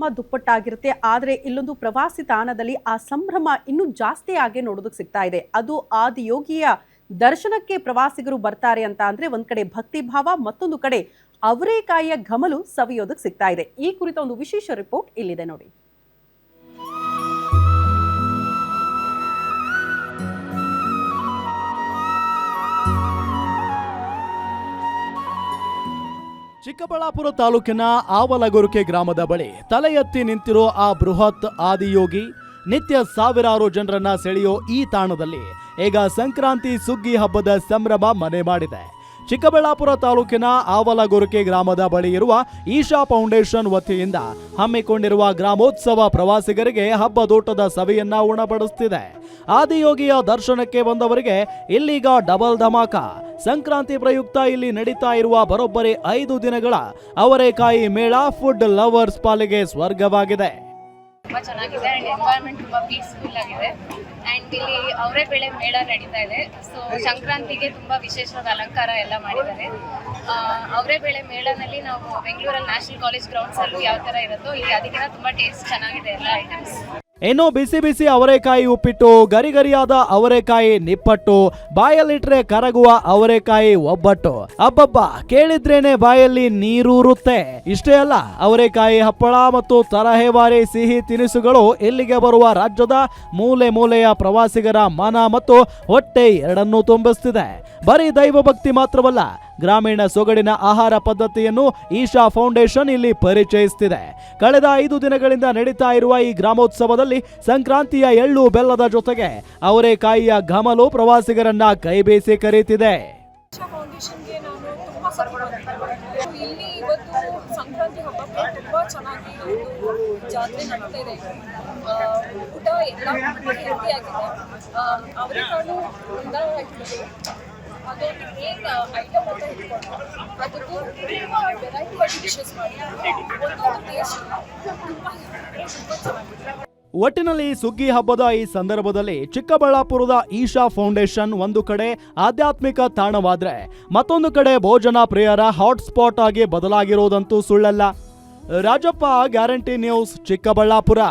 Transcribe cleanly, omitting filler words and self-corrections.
ಧಮ್ಮ ದುಪ್ಪಟ್ಟಾಗಿರುತ್ತೆ. ಆದರೆ ಇಲ್ಲೊಂದು ಪ್ರವಾಸಿ ತಾಣದಲ್ಲಿ ಆ ಸಂಭ್ರಮ ಇನ್ನೂ ಜಾಸ್ತಿ ಆಗಿ ನೋಡೋದಕ್ಕೆ ಸಿಗ್ತಾ ಇದೆ. ಅದು ಆದಿಯೋಗಿಯ ದರ್ಶನಕ್ಕೆ ಪ್ರವಾಸಿಗರು ಬರ್ತಾರೆ ಅಂತ ಅಂದ್ರೆ ಒಂದ್ ಕಡೆ ಭಕ್ತಿ ಭಾವ, ಮತ್ತೊಂದು ಕಡೆ ಅವರೇಕಾಯಿಯ ಘಮಲು ಸವಿಯೋದಕ್ಕೆ ಸಿಗ್ತಾ ಇದೆ. ಈ ಕುರಿತ ಒಂದು ವಿಶೇಷ ರಿಪೋರ್ಟ್ ಇಲ್ಲಿದೆ ನೋಡಿ. ಚಿಕ್ಕಬಳ್ಳಾಪುರ ತಾಲೂಕಿನ ಆವಲಗೊರಕೆ ಗ್ರಾಮದ ಬಳಿ ತಲೆ ಎತ್ತಿ ನಿಂತಿರೋ ಆ ಬೃಹತ್ ಆದಿಯೋಗಿ ನಿತ್ಯ ಸಾವಿರಾರು ಜನರನ್ನ ಸೆಳೆಯೋ ಈ ತಾಣದಲ್ಲಿ ಈಗ ಸಂಕ್ರಾಂತಿ ಸುಗ್ಗಿ ಹಬ್ಬದ ಸಂಭ್ರಮ ಮನೆ ಮಾಡಿದೆ. ಚಿಕ್ಕಬಳ್ಳಾಪುರ ತಾಲೂಕಿನ ಆವಲಗೊರಕೆ ಗ್ರಾಮದ ಬಳಿ ಇರುವ ಈಶಾ ಫೌಂಡೇಶನ್ ವತಿಯಿಂದ ಹಮ್ಮಿಕೊಂಡಿರುವ ಗ್ರಾಮೋತ್ಸವ ಪ್ರವಾಸಿಗರಿಗೆ ಹಬ್ಬದೂಟದ ಸವಿಯನ್ನ ಉಣಬಡಿಸುತ್ತಿದೆ. ಆದಿಯೋಗಿಯ ದರ್ಶನಕ್ಕೆ ಬಂದವರಿಗೆ ಇಲ್ಲೀಗ ಡಬಲ್ ಧಮಾಕ. ಸಂಕ್ರಾಂತಿ ಪ್ರಯುಕ್ತ ಇಲ್ಲಿ ನಡೀತಾ ಇರುವ ಬರೋಬ್ಬರಿ 5 ದಿನಗಳ ಅವರೇಕಾಯಿ ಮೇಳ ಫುಡ್ ಲವರ್ಸ್ ಪಾಲಿಗೆ ಸ್ವರ್ಗವಾಗಿದೆ. ತುಂಬಾ ಚೆನ್ನಾಗಿದೆ ಅಂಡ್ ಎನ್ವೈರನ್ಮೆಂಟ್ ತುಂಬಾ ಪೀಸ್ಫುಲ್ ಆಗಿದೆ ಅಂಡ್ ಇಲ್ಲಿ ಅವರೇ ಬೆಳೆ ಮೇಳ ನಡೀತಾ ಇದೆ. ಸೊ ಸಂಕ್ರಾಂತಿಗೆ ತುಂಬಾ ವಿಶೇಷವಾದ ಅಲಂಕಾರ ಎಲ್ಲ ಮಾಡಿದ್ದಾರೆ. ಅವರೇ ಬೆಳೆ ಮೇಳನಲ್ಲಿ ನಾವು ಬೆಂಗಳೂರಲ್ಲಿ ನ್ಯಾಷನಲ್ ಕಾಲೇಜ್ ಗ್ರೌಂಡ್ಸ್ ಅಲ್ಲೂ ಯಾವ ತರ ಇರುತ್ತೋ ಇಲ್ಲಿ ಅದಕ್ಕಿಂತ ತುಂಬಾ ಟೇಸ್ಟ್ ಚೆನ್ನಾಗಿದೆ ಎಲ್ಲ ಐಟಮ್ಸ್. ಇನ್ನು ಬಿಸಿ ಬಿಸಿ ಅವರೇಕಾಯಿ ಉಪ್ಪಿಟ್ಟು, ಗರಿಗರಿಯಾದ ಅವರೇಕಾಯಿ ನಿಪ್ಪಟ್ಟು, ಬಾಯಲ್ಲಿಟ್ರೆ ಕರಗುವ ಅವರೇಕಾಯಿ ಒಬ್ಬಟ್ಟು, ಅಬ್ಬಬ್ಬ ಕೇಳಿದ್ರೇನೆ ಬಾಯಲ್ಲಿ ನೀರೂರುತ್ತೆ. ಇಷ್ಟೇ ಅಲ್ಲ, ಅವರೇಕಾಯಿ ಹಪ್ಪಳ ಮತ್ತು ತರಹೇವಾರಿ ಸಿಹಿ ತಿನಿಸುಗಳು ಇಲ್ಲಿಗೆ ಬರುವ ರಾಜ್ಯದ ಮೂಲೆ ಮೂಲೆಯ ಪ್ರವಾಸಿಗರ ಮನ ಮತ್ತು ಹೊಟ್ಟೆ ಎರಡನ್ನೂ ತುಂಬಿಸ್ತಿದೆ. ಬರೀ ದೈವ ಭಕ್ತಿ ಮಾತ್ರವಲ್ಲ, ಗ್ರಾಮೀಣ ಸೊಗಡಿನ ಆಹಾರ ಪದ್ಧತಿಯನ್ನು ಈಶಾ ಫೌಂಡೇಶನ್ ಇಲ್ಲಿ ಪರಿಚಯಿಸುತ್ತಿದೆ. ಕಳೆದ 5 ದಿನಗಳಿಂದ ನಡೀತಾ ಇರುವ ಈ ಗ್ರಾಮೋತ್ಸವದಲ್ಲಿ ಸಂಕ್ರಾಂತಿಯ ಎಳ್ಳು ಬೆಲ್ಲದ ಜೊತೆಗೆ ಅವರೇಕಾಯಿಯ ಘಮಲು ಪ್ರವಾಸಿಗರನ್ನ ಕೈಬೀಸಿ ಕರೀತಿದೆ. ಇಲ್ಲಿ ಇವತ್ತು ಸಂಕ್ರಾಂತಿ ಹಬ್ಬಕ್ಕೆ ತುಂಬಾ ಚೆನ್ನಾಗಿ ಜಾತ್ರೆ ನಡೀತಾ ಇದೆ. ಊಟ ಎಲ್ಲ ಹೆಲ್ತಿ ಆಗಿದೆ. ಅವರೆಕಾಳು ಅದೊಂದು ಮೇನ್ ಐಟಮ್ ಅಂತ ಇಟ್ಕೊಂಡು ಅದಕ್ಕೂ ತುಂಬ ವೆರೈಟಿ ಡಿಶಸ್ ಮಾಡಿದ್ದಾರೆ. ಒಂದೊಂದು ಟೇಸ್ಟ್ ತುಂಬ ಚೆನ್ನಾಗಿದೆ. ಒಟ್ಟಿನಲ್ಲಿ ಸುಗ್ಗಿ ಹಬ್ಬದ ಈ ಸಂದರ್ಭದಲ್ಲಿ ಚಿಕ್ಕಬಳ್ಳಾಪುರದ ಈಶಾ ಫೌಂಡೇಶನ್ ಒಂದು ಕಡೆ ಆಧ್ಯಾತ್ಮಿಕ ತಾಣವಾದ್ರೆ ಮತ್ತೊಂದು ಕಡೆ ಭೋಜನ ಪ್ರಿಯರ ಹಾಟ್ಸ್ಪಾಟ್ ಆಗಿ ಬದಲಾಗಿರೋದಂತೂ ಸುಳ್ಳಲ್ಲ. Rajappa, guarantee news, Chikkaballapur.